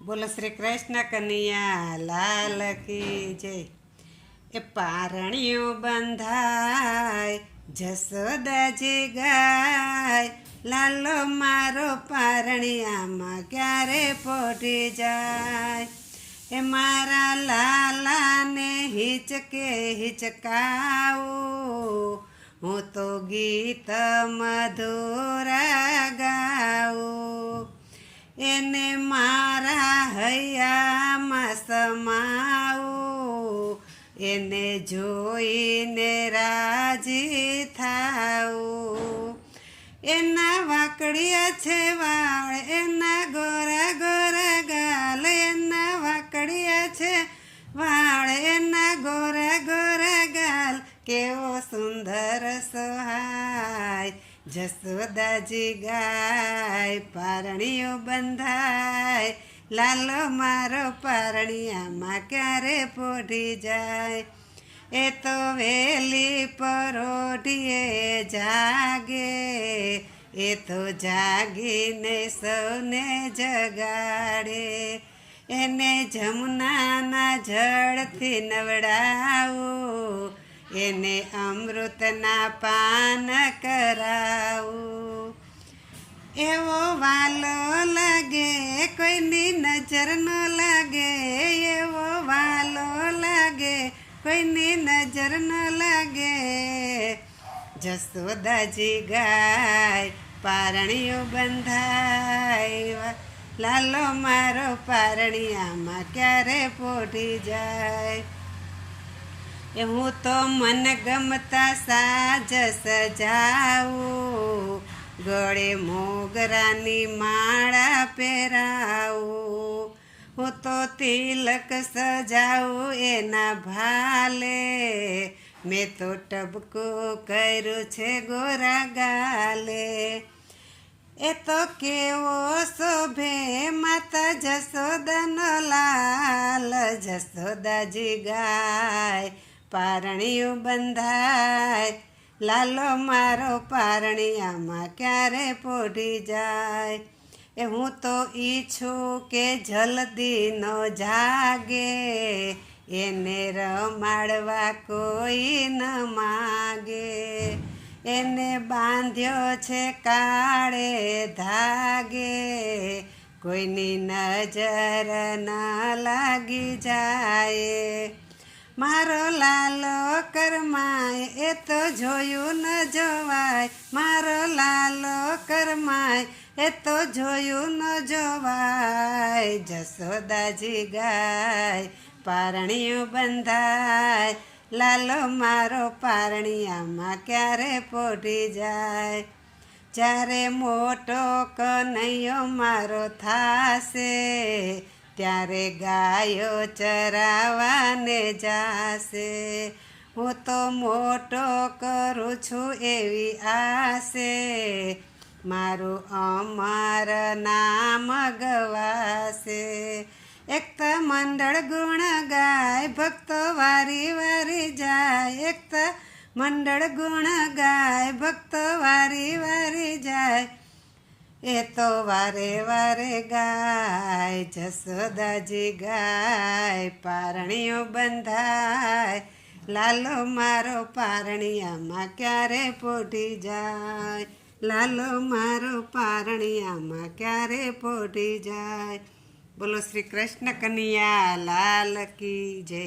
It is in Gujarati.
બોલો શ્રી કૃષ્ણ કનૈયા લાલ કી જય. એ પારણિયું બંધાય જસોદાજી ગાય, લાલો મારો પારણિયામાં ક્યારે પોઢી જાય. એ મારા લાલાને હિચકે હિચકાવું, હું તો ગીત મધુરા ગાઉં. એને મારા હૈયામાં સમાવું, એને જોઈને રાજી થાવું. એના વાકડિયા છે વાળ, એના ગોરા ગોરા ગાલ, એના વાકડિયા છે વાળ, એના ગોરા ગોરા ગાલ, કેવો સુંદર સોહાય. જસોદાજી ગાય, પારણિયું બંધાય, લાલો મારો પારણિયામાં ક્યારે પોઢી જાય. એ તો વેલી પરોઢીએ જાગે, એ તો જાગીને સૌને જગાડે. એને જમુનાના જળથી નવડાવું, એને અમૃતના પાન કરાવું. એવો વાલો લાગે કોઈની નજર ન લાગે, એવો વાલો લાગે કોઈની નજર ન લાગે. જસોદાજી ગાય, પારણિયું બંધાય, લાલો મારો પારણિયામાં ક્યારે પોઢી જાય. એ હું તો મન ગમતા સાજ સજાવું, ગળે મોગરાની માળા પહેરાવું. હું તો તિલક સજાવું એના ભાલે, મેં તો ટબકું કર્યું છે ગોરા ગાલે. એ તો કેવો શોભે માતા જસોદાનો લાલ. જસોદાજી ગાય, પારણિયું બંધાય, લાલો મારો પારણિયામાં ક્યારે પોઢી જાય. એ હું તો ઈચ્છું કે જલ્દી ન જાગે, એને રમાડવા કોઈ ન માગે. એને બાંધ્યો છે કાળે ધાગે, કોઈની નજર ન લાગી જાય. મારો લાલો કરમાય, એ તો જોયું ન જોવાય. મારો લાલો કરમાય, એ તો જોયું ન જોવાય. જસોદાજી ગાય, પારણિયું બંધાય, લાલો મારો પારણિયામાં ક્યારે પોઢી જાય. જ્યારે મોટો કનૈયો મારો થાશે, ત્યારે ગાયો ચરાવાને જાશે. હું તો મોટો કરું છું એવી આશે, મારું અમર નામ ગવાશે. એક તો મંડળ ગુણ ગાય, ભક્તો વારી વારી જાય. એક તો મંડળ ગુણ ગાય, ભક્તો વારી વારી જાય. એ તો વારે વારે ગાય. જસોદાજી ગાય, પારણિયું બંધાય, લાલો મારો પારણિયામાં ક્યારે પોઢી જાય. લાલો મારો પારણિયામાં ક્યારે પોઢી જાય. બોલો શ્રી કૃષ્ણ કનૈયા લાલ કી જય.